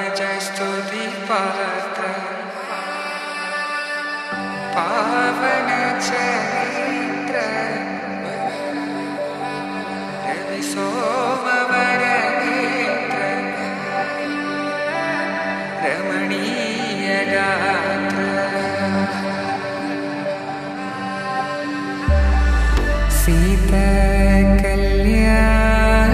जय स्तुति पात्र पावन चरित्र रवि सोमवर नेत्र रमणीय गात्र सीता कल्याण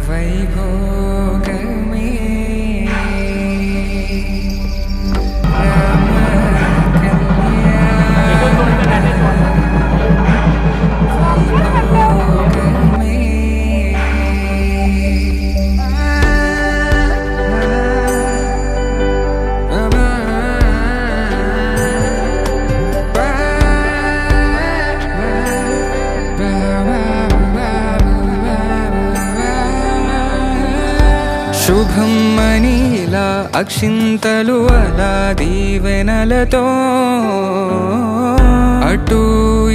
वैभोग में राम कल्याण वैभोग శుభం మనీలా అక్షింతలు అలా దీవెనలతో అటు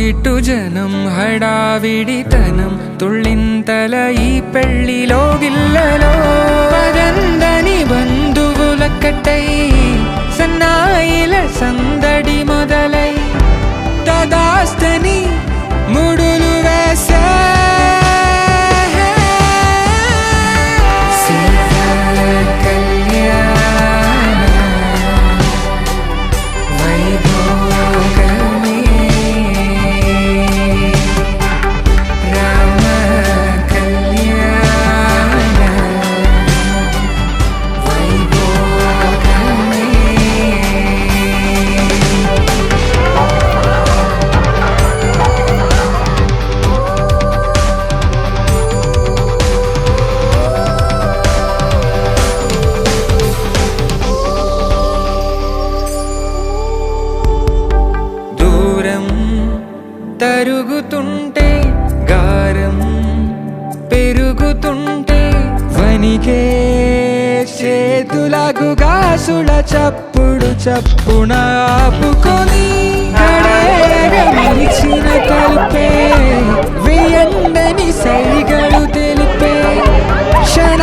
ఇటు జనం హడావిడితనం తుళ్ళింతల ఈ పెళ్లిలో గిల్లలో పదందని బంధువులక్కటై సన్నాయిల సందడి మొదలై తదాస్తని ముడులు వేసే తరుగుతుంటే గారం పెరుగుతుంటే వనికే చేతులకు గాసుల చప్పుడు చప్పున ఆపుకొని గడేగమిచిన తలుపే వేయండని సైగలు తెలిపే క్షణ